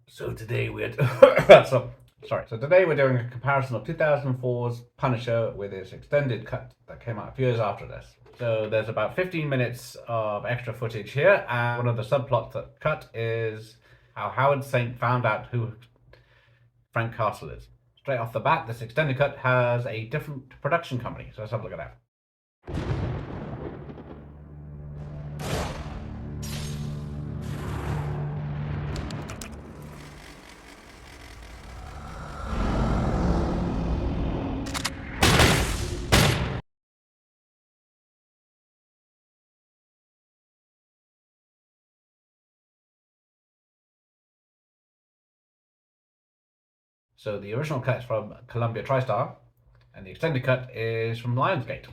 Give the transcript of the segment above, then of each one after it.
So today we're today we're doing a comparison of 2004's Punisher with its extended cut that came out a few years after this. So there's about 15 minutes of extra footage here, and one of the subplots that cut is how Howard Saint found out who Frank Castle is. Straight off the bat, this extended cut has a different production company, so let's have a look at that. So the original cut is from Columbia TriStar, and the extended cut is from Lionsgate.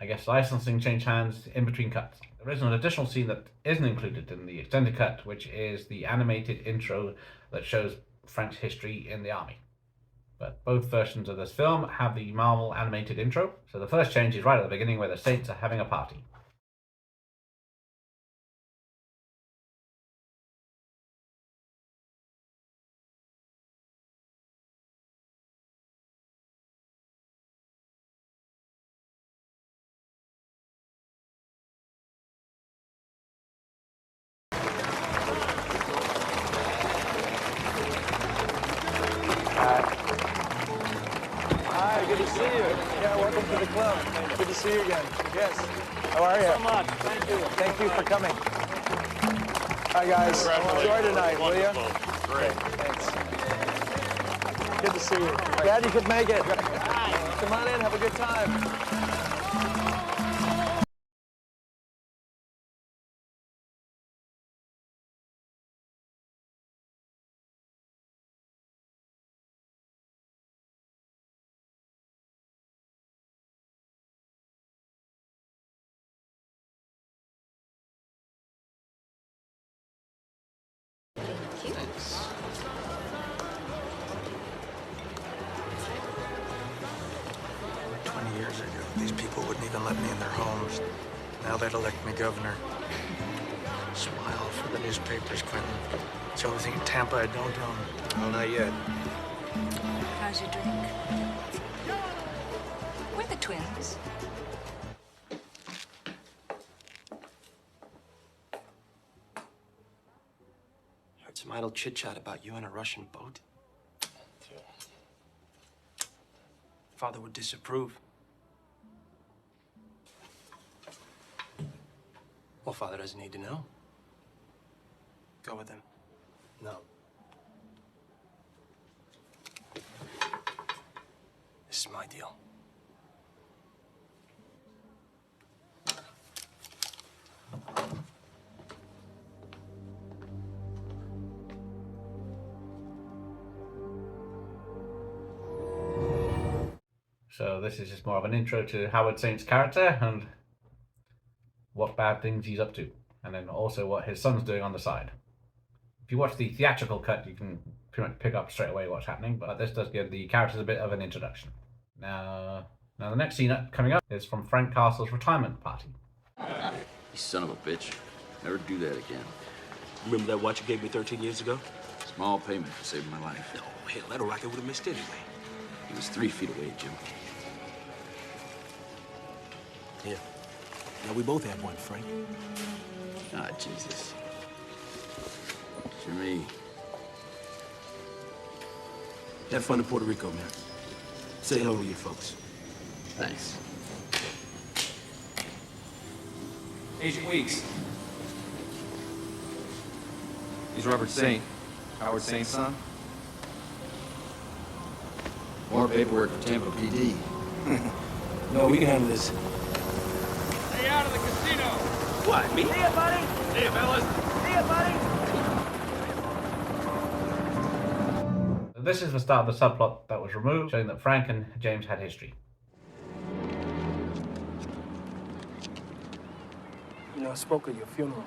I guess licensing changed hands in between cuts. There is an additional scene that isn't included in the extended cut, which is the animated intro that shows Frank's history in the army. But both versions of this film have the Marvel animated intro, so the first change is right at the beginning where the Saints are having a party. Hi, good to see you. Yeah, welcome to the club. Good to see you again. Yes. How are you? So much. Thank you. Thank you for coming. Hi, guys. Enjoy tonight, will you? Great. Thanks. Good to see you. Glad you could make it. Come on in, have a good time. Thanks. 20 years ago, these people wouldn't even let me in their homes. Now they'd elect me governor. Smile for the newspapers, Clinton. It's the only thing in Tampa I don't own. Well, not yet. How's your drink? We're the twins. Heard some idle chit-chat about you in a Russian boat. Father would disapprove. Well, Father doesn't need to know. Go with him. No. This is my deal. So this is just more of an intro to Howard Saint's character and what bad things he's up to, and then also what his son's doing on the side. If you watch the theatrical cut, you can pretty much pick up straight away what's happening, but this does give the characters a bit of an introduction. Now the next scene coming up is from Frank Castle's retirement party. You son of a bitch. Never do that again. Remember that watch you gave me 13 years ago? Small payment for saving my life. Oh, hell, that rocket would have missed anyway. He was 3 feet away, Jim. Yeah. Now, we both have one, Frank. Ah, Jesus. Jimmy. Have fun in Puerto Rico, man. Say hello to your folks. Thanks. Agent Weeks. He's Robert Saint. Howard Saint's son. More paperwork for Tampa PD. No, we can handle this. Stay out of the casino! What, me? See ya, buddy. See ya, fellas. See ya, buddy. This is the start of the subplot that was removed, showing that Frank and James had history. You know, I spoke at your funeral.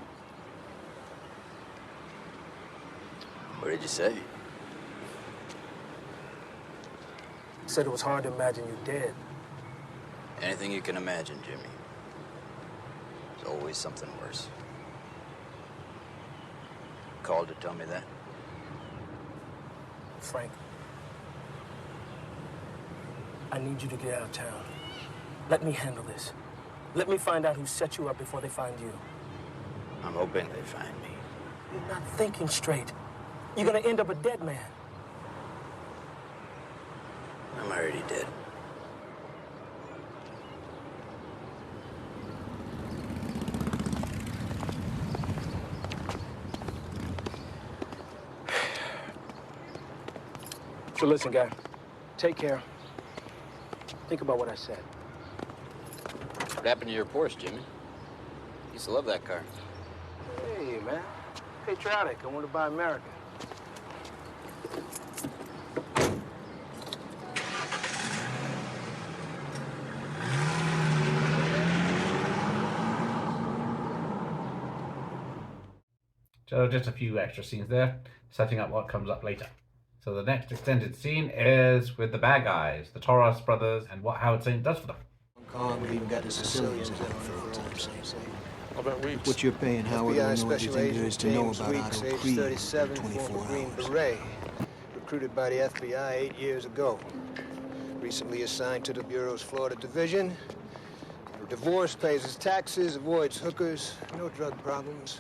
What did you say? I said it was hard to imagine you dead. Anything you can imagine, Jimmy. There's always something worse. Called to tell me that? Frank, I need you to get out of town. Let me handle this. Let me find out who set you up before they find you. I'm hoping they find me. You're not thinking straight. You're gonna end up a dead man. I'm already dead. So listen, guy, take care. Think about what I said. What happened to your Porsche, Jimmy? Used to love that car. Hey, man. Patriotic. I want to buy American. So just a few extra scenes there, setting up what comes up later. So the next extended scene is with the bad guys, the Torres brothers, and what Howard Saint does for them. Kong, we even got the Sicilians in for old time's sake. What you're paying Howard FBI will know Special everything there is Agent to know James about Weeks, Otto age Creed in 37, 24 former Green hours. Beret, recruited by the FBI 8 years ago. Recently assigned to the Bureau's Florida Division. Divorced, pays his taxes, avoids hookers, no drug problems.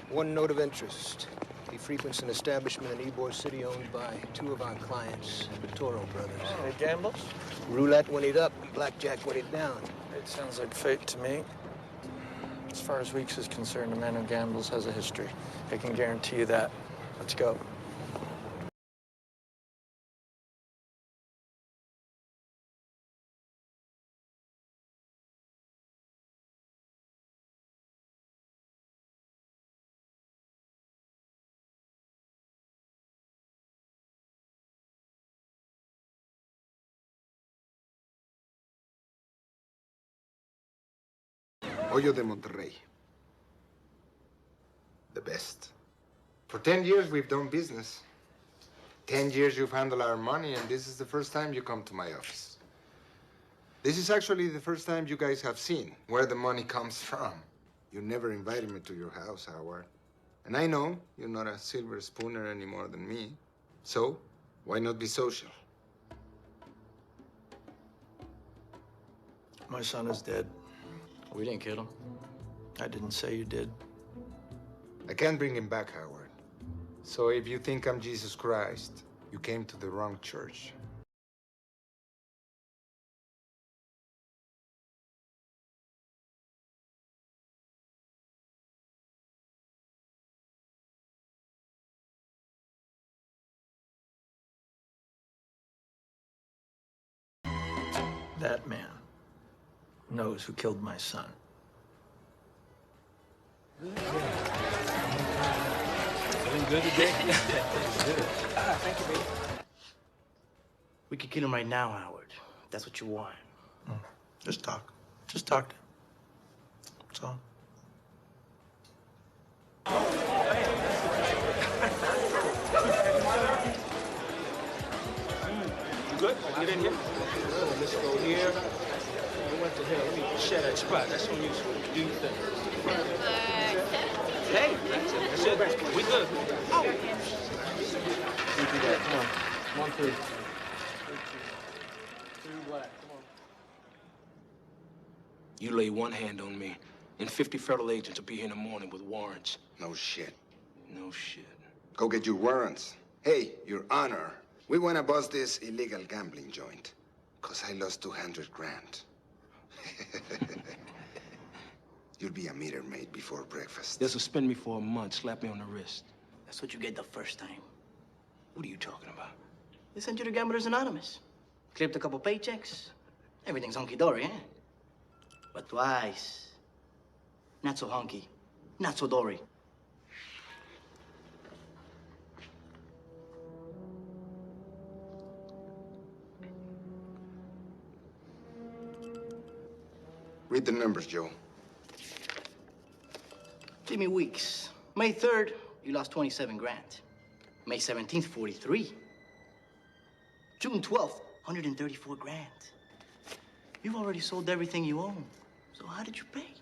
One note of interest. He frequents an establishment in Ybor City owned by two of our clients, the Toro brothers. Any gambles? Roulette when he'd up, blackjack when he'd down. It sounds like fate to me. As far as Weeks is concerned, a man who gambles has a history. I can guarantee you that. Let's go. Hoyo de Monterrey. The best. For 10 years, we've done business. 10 years you've handled our money, and this is the first time you come to my office. This is actually the first time you guys have seen where the money comes from. You never invited me to your house, Howard. And I know you're not a silver spooner any more than me. So, why not be social? My son is dead. We didn't kill him. I didn't say you did. I can't bring him back, Howard. So if you think I'm Jesus Christ, you came to the wrong church. That man knows who killed my son. Feeling good today? Good. Thank you, baby. We could kill him right now, Howard. If that's what you want. Just talk. Just talk to him. That's all. You good? Get in here. Let's go here. What the hell? Let me share that spot. That's on you. Do your thing. Hey, that's it. We good. Oh. We do that. Come on. 1, 3. 2 black. Come on. You lay one hand on me, and 50 federal agents will be here in the morning with warrants. No shit. No shit. Go get your warrants. Hey, Your Honor, We want to bust this illegal gambling joint, because I lost 200 grand. You'll be a meter maid before breakfast. They'll suspend me for a month, slap me on the wrist. That's what you get the first time. What are you talking about? They sent you to Gamblers Anonymous. Clipped a couple paychecks. Everything's hunky-dory, eh? But twice. Not so hunky. Not so dory. Read the numbers, Joe. Jimmy Weeks. May 3rd, you lost 27 grand. May 17th, 43. June 12th, 134 grand. You've already sold everything you own. So how did you pay?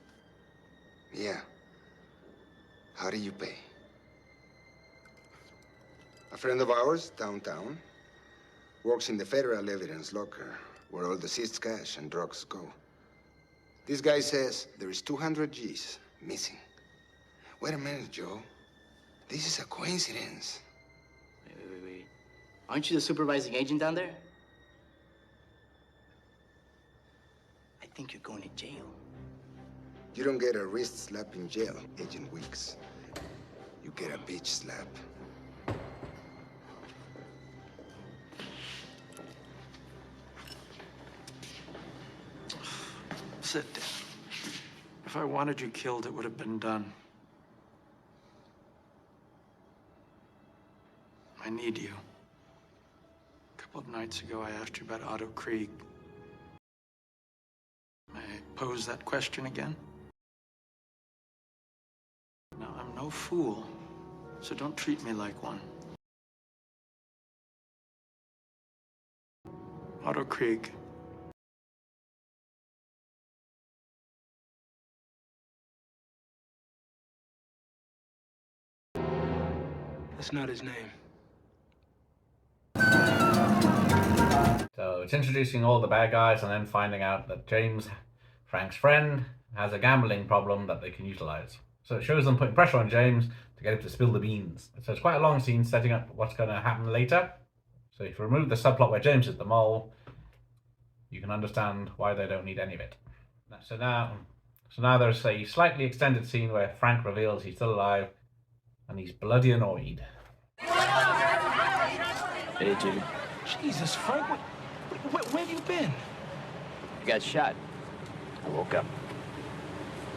Yeah. How do you pay? A friend of ours, downtown, works in the federal evidence locker where all the seized cash and drugs go. This guy says there is 200 G's missing. Wait a minute, Joe. This is a coincidence. Wait. Aren't you the supervising agent down there? I think you're going to jail. You don't get a wrist slap in jail, Agent Weeks. You get a bitch slap. Sit down. If I wanted you killed, it would have been done. I need you. A couple of nights ago, I asked you about Otto Krieg. May I pose that question again? Now, I'm no fool, so don't treat me like one. Otto Krieg. That's not his name. So it's introducing all the bad guys and then finding out that James, Frank's friend, has a gambling problem that they can utilize. So it shows them putting pressure on James to get him to spill the beans. So it's quite a long scene setting up what's going to happen later. So if you remove the subplot where James is the mole, you can understand why they don't need any of it. So now there's a slightly extended scene where Frank reveals he's still alive and he's bloody annoyed. Hey, Jimmy. Jesus, Frank, where have you been? I got shot. I woke up.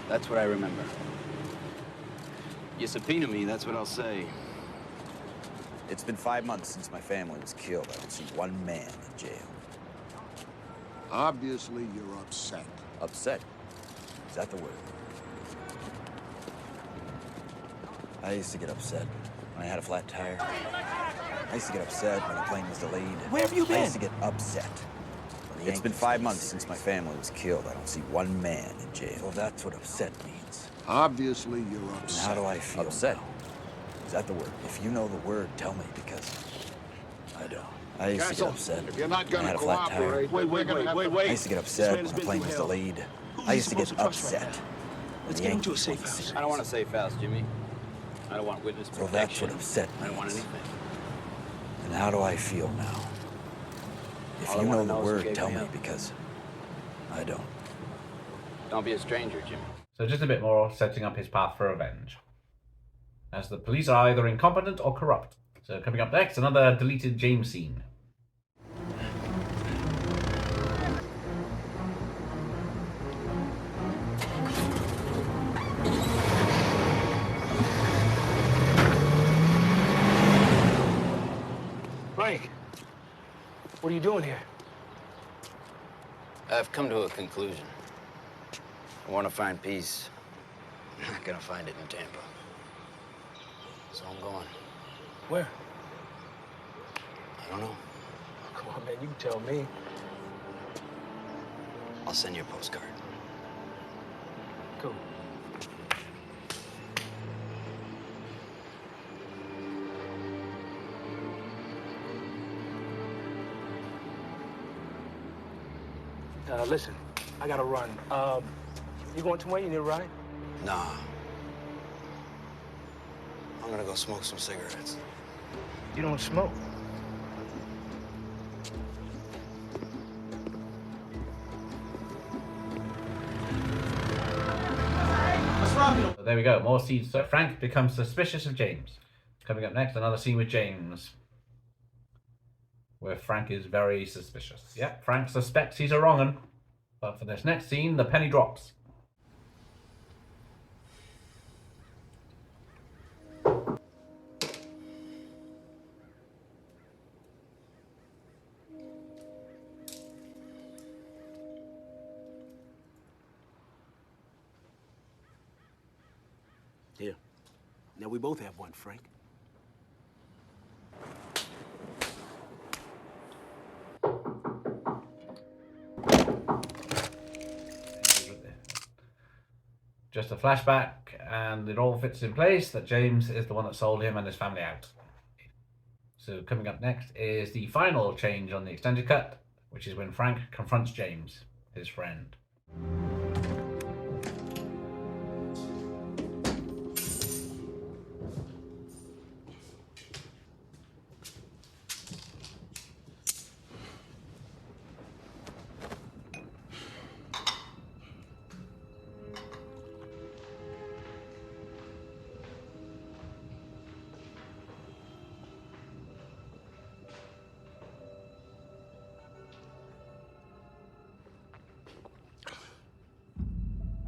That's what I remember. You subpoena me, that's what I'll say. It's been 5 months since my family was killed. I don't see one man in jail. Obviously, you're upset. Upset? Is that the word? I used to get upset when I had a flat tire. I used to get upset when the plane was delayed. Where have you been? I used to get upset. It's been 5 months since my family was killed. I don't see one man in jail. Well, that's what upset means. Obviously, you're upset. And how do I feel? Upset? Is that the word? If you know the word, tell me, because I don't. I used to get upset If you're not when I had a flat tire. wait. I used to get upset when the plane was delayed. I used to get upset. Let's get him to a safe house. I don't want a safe house, Jimmy. I don't want witness protection. Well, that's what upset me. I don't want anything. And how do I feel now? If you know the word, tell me, because I don't. Don't be a stranger, Jimmy. So just a bit more setting up his path for revenge, as the police are either incompetent or corrupt. So coming up next, another deleted James scene. Frank, what are you doing here? I've come to a conclusion. I want to find peace. I'm not gonna find it in Tampa. So I'm going. Where? I don't know. Oh, come on, man, you can tell me. I'll send you a postcard. Cool. Listen, I gotta run. You going somewhere? You need a ride? Nah. I'm gonna go smoke some cigarettes. You don't smoke. rápido. So there we go, more scenes. So Frank becomes suspicious of James. Coming up next, another scene with James, where Frank is very suspicious. Yep, Frank suspects he's a wrong 'un. But for this next scene, the penny drops. Here. Now we both have one, Frank. Just a flashback, and it all fits in place that James is the one that sold him and his family out. So coming up next is the final change on the extended cut, which is when Frank confronts James, his friend.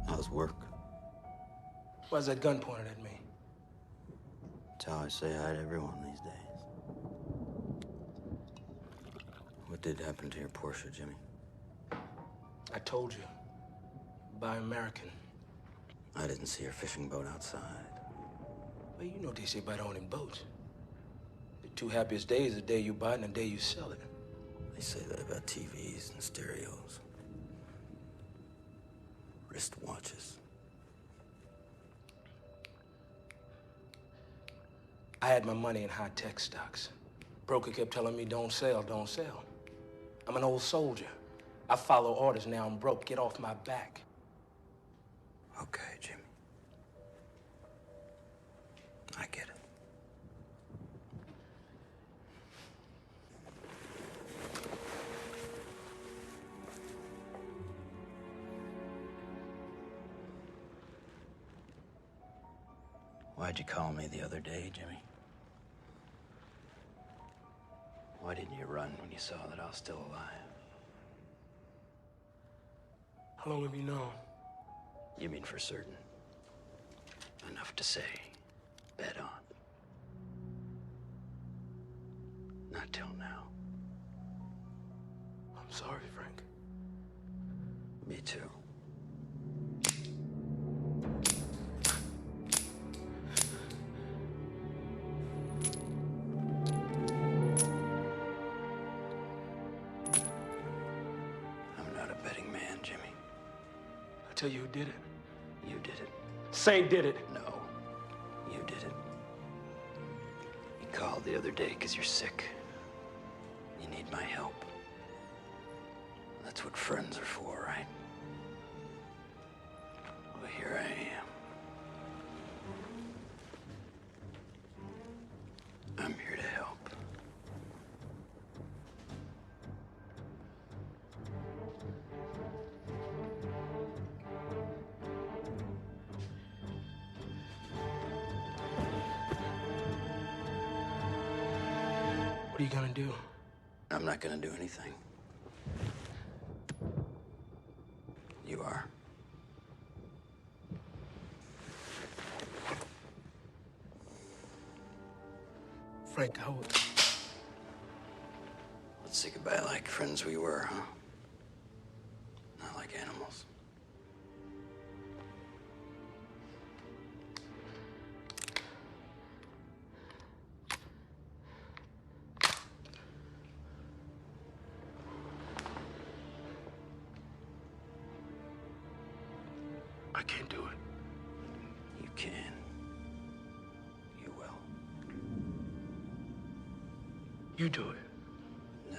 How's work? Why's that gun pointed at me? That's how I say hi to everyone these days. What did happen to your Porsche, Jimmy? I told you. Buy American. I didn't see your fishing boat outside. Well, you know what they say about owning boats. The two happiest days are the day you buy it and the day you sell it. They say that about TVs and stereos. Wristwatches. I had my money in high-tech stocks. Broker kept telling me, don't sell, don't sell. I'm an old soldier. I follow orders, now I'm broke. Get off my back. Okay, Jimmy. I get it. Why'd you call me the other day, Jimmy? Why didn't you run when you saw that I was still alive? How long have you known? You mean for certain? Enough to say, bet on. Not till now. I'm sorry, Frank. Me too. Tell you who did it. You did it. Say did it. No, you did it. You called the other day because you're sick. You need my help. That's what friends are for, right? Well, here I am. I'm here to help. What are you gonna do? I'm not gonna do anything. You are. Frank, how... Let's say goodbye like friends we were, huh? Not like animals. I can't do it. You can. You will. You do it. No.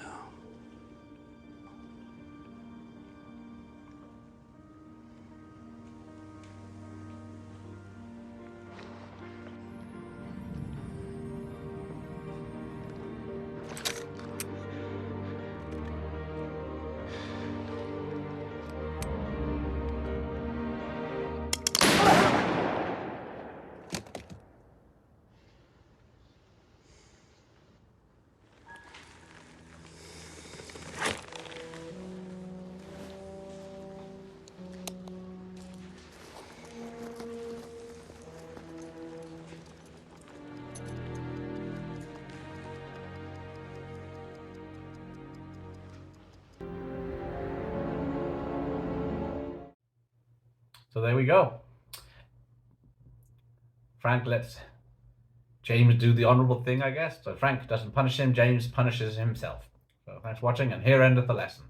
So there we go. Frank lets James do the honorable thing, I guess. So Frank doesn't punish him, James punishes himself. So thanks for watching, and here endeth the lesson.